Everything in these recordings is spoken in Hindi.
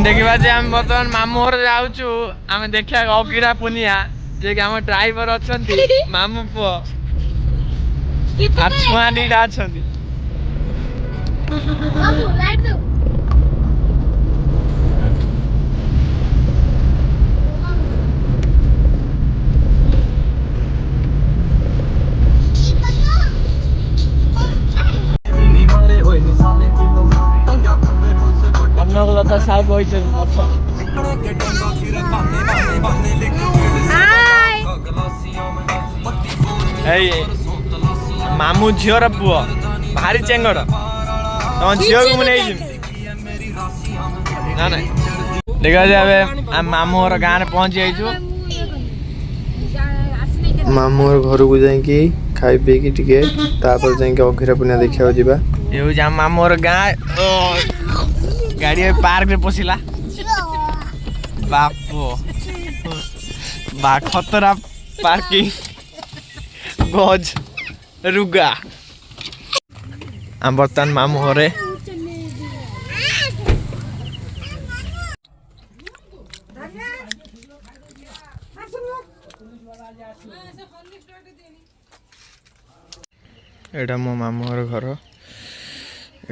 देखा जे आम बर्तमान मामू घर जाऊँ आम देखा अगिरा पुनिया जे कि आम ड्राइवर अच्छा मामू पुओ छुआ दीटा अच्छा मामू झीर पुओ भारी चेंगड़ तुम झील को मुझे ना ना देखा जाए मामू घर गाँव में पहुँची जाइए मामू घर को जाइए खाई पी टिके तापर जाइए अघिरा पुनिया देखा जावा ये मामू घर गाँ गाड़ी पार्क में पशिला बापो बा खतरा पार्किंग गज रुगा आम बर्तमान मामू घरे एटा मो मामू घर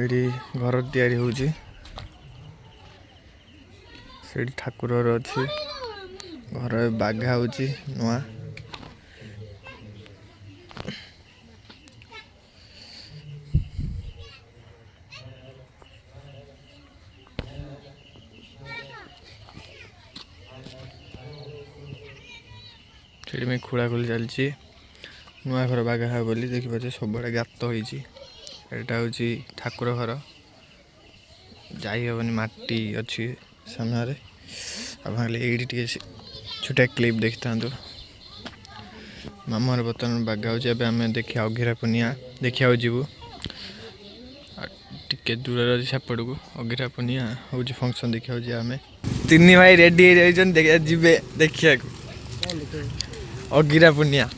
ये घर तैयारी होची से ठाकुर अच्छी घर बाघा होची नुआ से में खोला खोली चलती नुआ घर बाघा है बोली देखिए सब बड़े गात होती एटा हूँ ठाकुर घर जाई हेनी माटी अच्छी सामने ये छोटा क्लिप देखी था मामू बर्तमान बाघा हो आम देखा अघिरा पुनिया देखा जीवु टे दूर सेपट को अघिरा पुनिया हूँ फंक्शन देखा आम तीन भाई रेडी जी देखा अघिरा पुनिया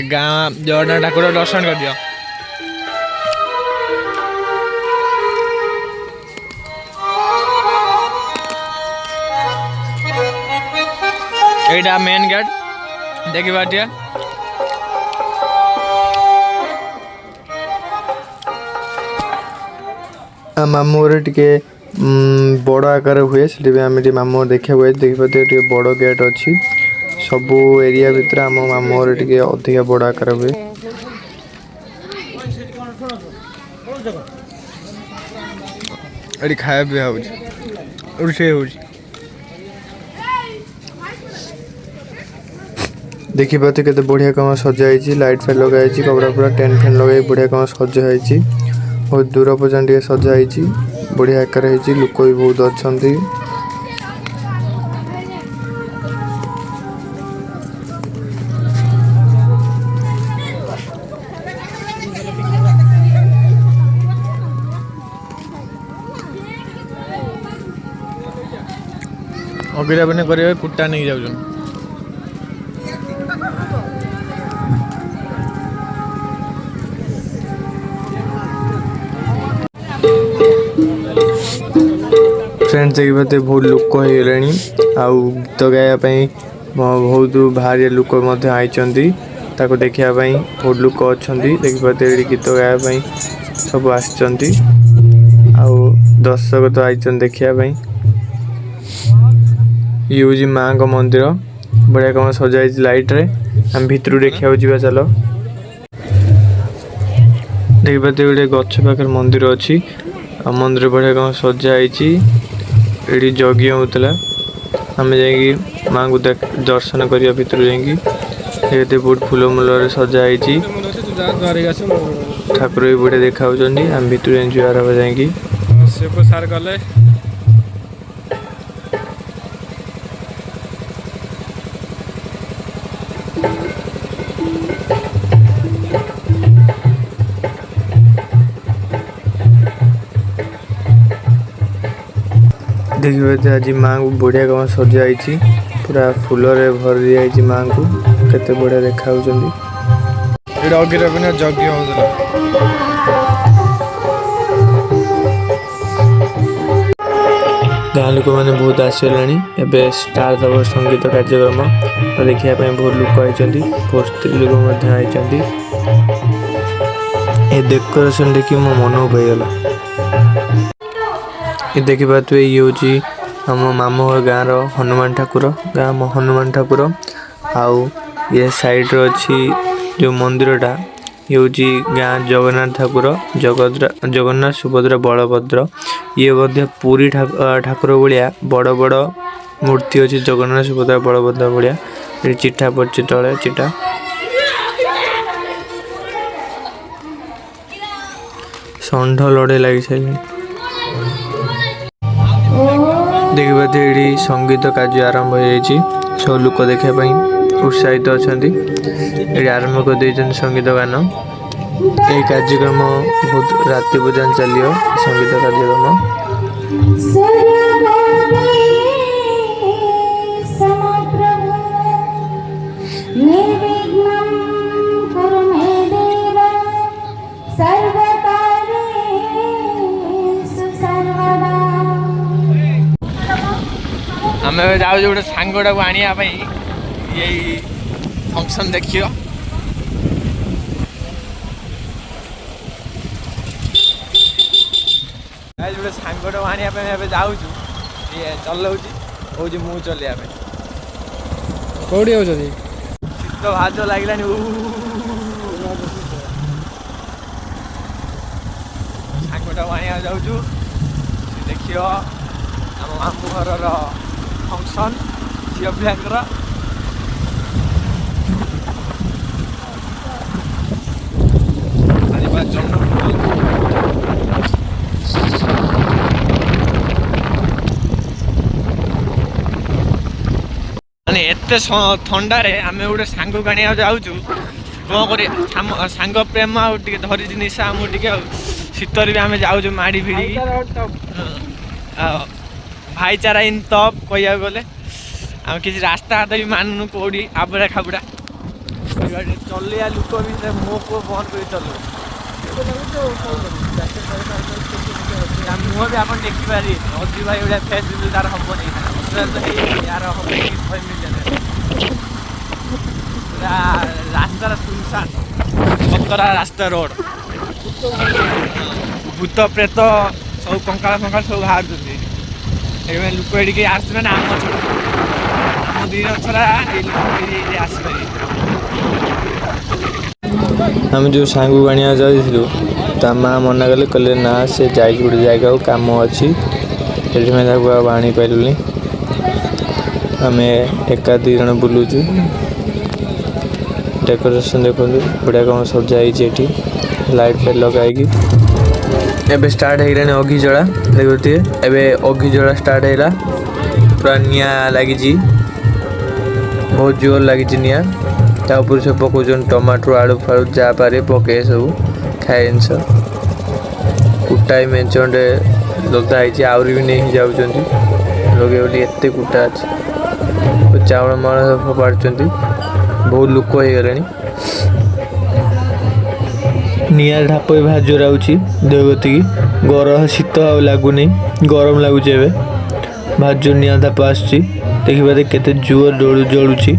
गाँ जगन्नाथ ठाकुर दर्शन कर दिया एटा मेन गेट देखी पार्टिया मामू टे बड़ आकार हुए से मामू देखा हुए देखी पाते बड़ गेट अच्छी सबू एरिया भितर आम मामू टे अधिक बड़ आकार हुए ये खाया पीया रोषे हो देखी पाते केते बढ़िया कम सजाई लाइट फैन लगाई कपड़ा पूरा टेंट फैन लगे बढ़िया कम सजाई बहुत दूर पर्यटन टे सजाई बढ़िया आकार है लोक भी बहुत अच्छा अघिरा बने कर कुटा नहीं जाऊँ फ्रेंड्स देखिए बहुत लोक हो गए गीत गायापाई बहुत भारी लोक आई देखा बहुत लोक अच्छा देखिए गीत गायापाई सब आसर्शक तो आई देखापी ये हूँ माँ का मंदिर बढ़िया कम सजाई लाइट रे आम भितर देखा जा चल देखिए गोटे गछ पाखे मंदिर अच्छी मंदिर बढ़िया कम सजाई ये यज्ञ होता आम जा माँ को दर्शन करने भितर जाते बहुत फूल मूल सजाई ठाकुर भी बढ़िया देखा आम भितर जुआर हम जाकि देखिए आज माँ को बढ़िया कम सजाई पूरा फूल भर दी माँ को केते बढ़िया देखा अघिरा पुनिया यज्ञ होता गाँ लोक मैंने बहुत आसगलानी एवं स्टार्ट हम संगीत कार्यक्रम देखा बहुत लोक आई बहुत स्त्री लोक आई ए डेकोरेशन देखिए मो मन उपगला ये देखिपे ये हूँ आम मामू गाँव हनुमान ठाकुर गाँ हनुमान ठाकुर आउ ये साइड अच्छी जो मंदिरटा ये हूँ गाँ जगन्नाथ ठाकुर जगन्नाथ सुभद्रा बलभद्र ये पूरी ठाकुर भाया बड़ बड़ मूर्ति अच्छी जगन्नाथ सुभद्रा बलभद्र भाया ये चिठा पड़े तले चिठा षंढ लड़े लगी सारे देखिए ये संगीत कार्य आरंभ हो सब लोक देखापी उत्साहित अच्छा ये आरंभ कर संगीत गान ये कार्यक्रम बहुत राति पर्यटन चलियो संगीत कार्यक्रम आम जाऊ गोटे सांगटा को आने यही फंक्शन देखियो गोटे सांगटा को आने जाऊँ चलाऊँ हूँ मु चलिया कौटी हो शीत भाज लगे सांगटा को आने जाऊँ देखियो आम मामू घर फंक्शन झील पिलांकर माने एते थंडारे आम गोटे सांग गाणिया जाऊँ कौन कर सांग प्रेम आगे धरी निशा आमको शीतर भी आम जाऊँ माड़ी भिड़ी भाईचारा इन टॉप कह गले आम किसी रास्ता हाथ भी मानुनु कौड़ी आबड़ा खाबड़ा चलिया लुक भी मो को बंद कर चलो मुह भी आप देखिपारे अजी भाई भाया फेस भी तार हम नहीं यार हम रास्ता सुनसान पतरा रास्ता रोड भूत प्रेत सब कंकाल फंकाल सब बाहर लोक ये आसना आम दी छड़ा आम जो सांग गाणिया जाऊँ ता माँ मना कले कहले ना से जाए गोटे जगह कम अच्छी आनी पारूनी आम एका दी जन बुलूचु डेकोरेशन देखो बढ़िया कम सजाई लाइट फाइट लगाई एबे स्टार्ट हो अघी जला देखुए एबे अघी जला स्टार्ट है पूरा निया लगी बहुत जोर लगी निया ऊपर से पकाउन टमाटो आलू फालू जा पारे पके सब खाए जिनस कुटाई मेचंडे लदा आहरी भी नहीं जाऊँ लगे बोली एत कुटा अच्छे चावल माड़ फोपाड़ बहुत लोक हो गले निया ढाप भी भाज जोराऊँगी देवगति की गरम शीत आ लगुनि गरम लगुच भाज जोर निया ढाप आसुची देखिए केते जोर जलुची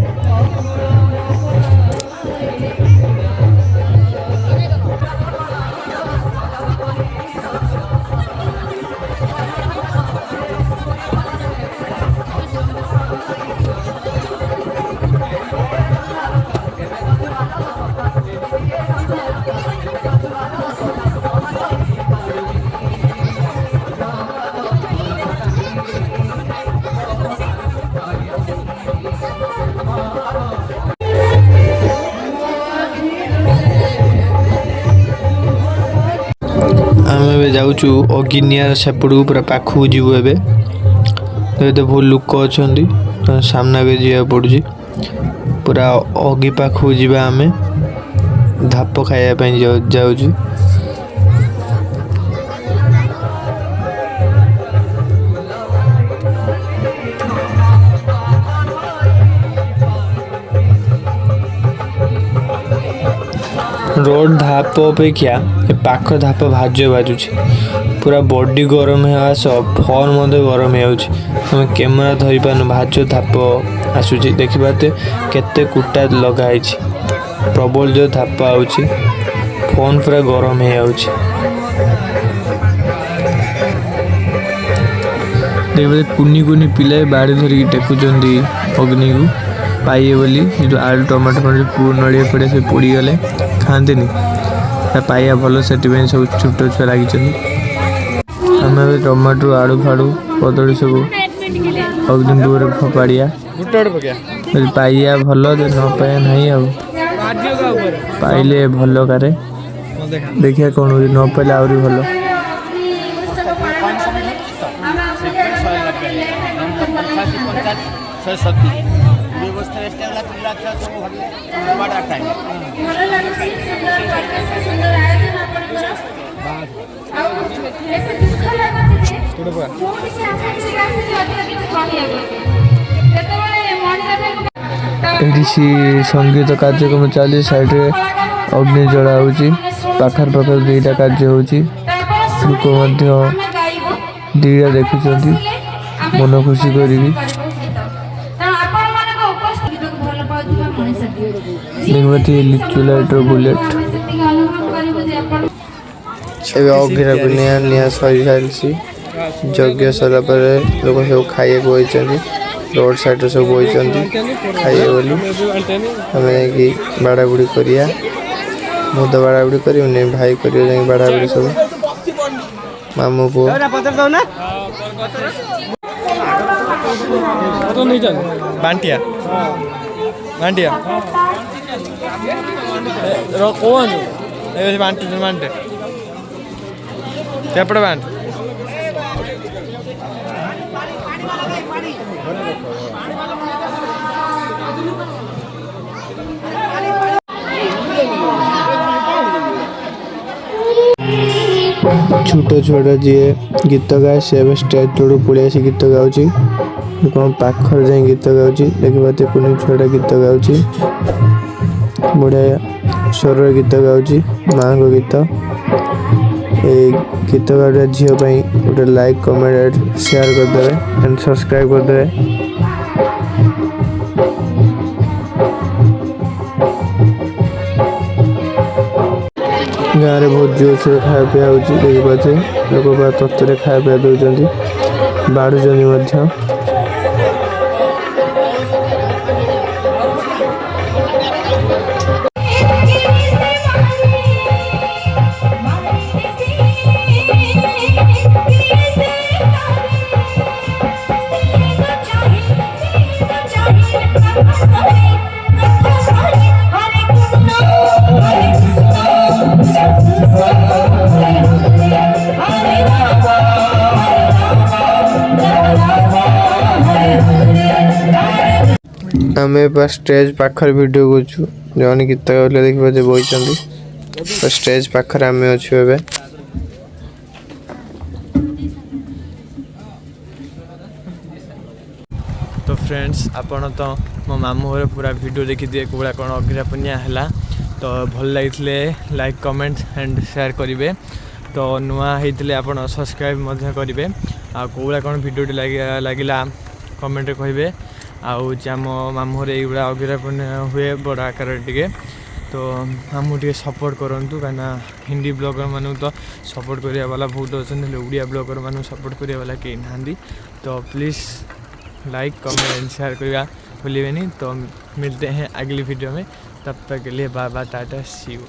जाऊँ अगिनिया सेपट को पूरा पाखक जीव ए तो बहुत लोक अच्छा सामना के जा पड़ी पूरा अगी पाखक जावा आम धाप खायापी जाऊँ रोड धाप अपेक्षा पाख धाप भाज बाजुची पूरा बॉडी गरम है फोन मध्य गरम हो कैमेरा धरी पान भाज धाप आसूची देखिए केते कुटा लगाई प्रबल जो धाप आउची फोन पूरा गरम हो देखिए कुनी कुनी पिला बाड़ी धरिकी टेकुंट अग्नि को पाइए बोली जो आलू टमाटो नड़िया पड़े से पोड़गले खाते पाइया भल से सब छोट छुआ लगी आम टमाटो आलू फाड़ू कदली सब अग्नि दूर फोपाड़िया पाइया भल न पाया नहीं पाइले भल कार देखिए कौन न पाइले आहरी भल संगीत कार्यक्रम चली साइड अग्नि जला पाखर पाखर दुईटा कार्य लोक दीटा देखुं मन खुशी करी देखिए लिचु लाइटर बुलेट अग्नि को निया सरी सारी यज्ञ सरला लोक सब खाइए बही रोड साइड सब बही खाइए बोली आम बाड़ा बुड़ी करिया मु तो बाड़ा बुड़ी कर भाई कर बाड़ा बुड़ी सब मामू पुओ बांटिया बांटिया कौन बांटे बांटे एपटे बांट छोट छोटा जी गीत गाए सी स्टेज तोड़ पड़े गीत गाँच कौन पाखर जाए गीत गाँच देखिए पुणी छुआ गीत गाँच बढ़िया स्वर गीत गाँच माँ को गीत गीत गाँव झील गोटे लाइक कमेंट शेयर करदे एंड सब्सक्राइब करदे। गाँव में बहुत जोर से खाया पिया देखिए लोक तत्व खाया पिया दौरान बाढ़ुंट आम स्टेज पाखर वीडियो करूँ जो गीत गाँव देखिए बही स्टेज पाखर आम अच्छे ए तो फ्रेंड्स आपण तो मो मामू घर पूरा वीडियो देखी दिए कौड़ा कौन अग्नि पुनिया है तो भल लगे लाइक कमेंट एंड शेयर करेंगे तो नुआ होते आप सब्सक्राइब करेंगे आउड़ा कौन वीडियो लगिला कमेंट कहे आम मामू घर ये अग्नि पुनिया हुए बड़ आकार टे तो आमको टे सपोर्ट करूँ कहीं हिंदी ब्लॉगर मानू तो सपोर्ट करिया वाला बहुत अच्छा ओडिया ब्लॉगर मानू सपोर्ट करिया वाला कहीं ना तो please like comment and share करना भूलिए नहीं। तो मिलते हैं अगली वीडियो में, तब तक के लिए bye bye tata see you.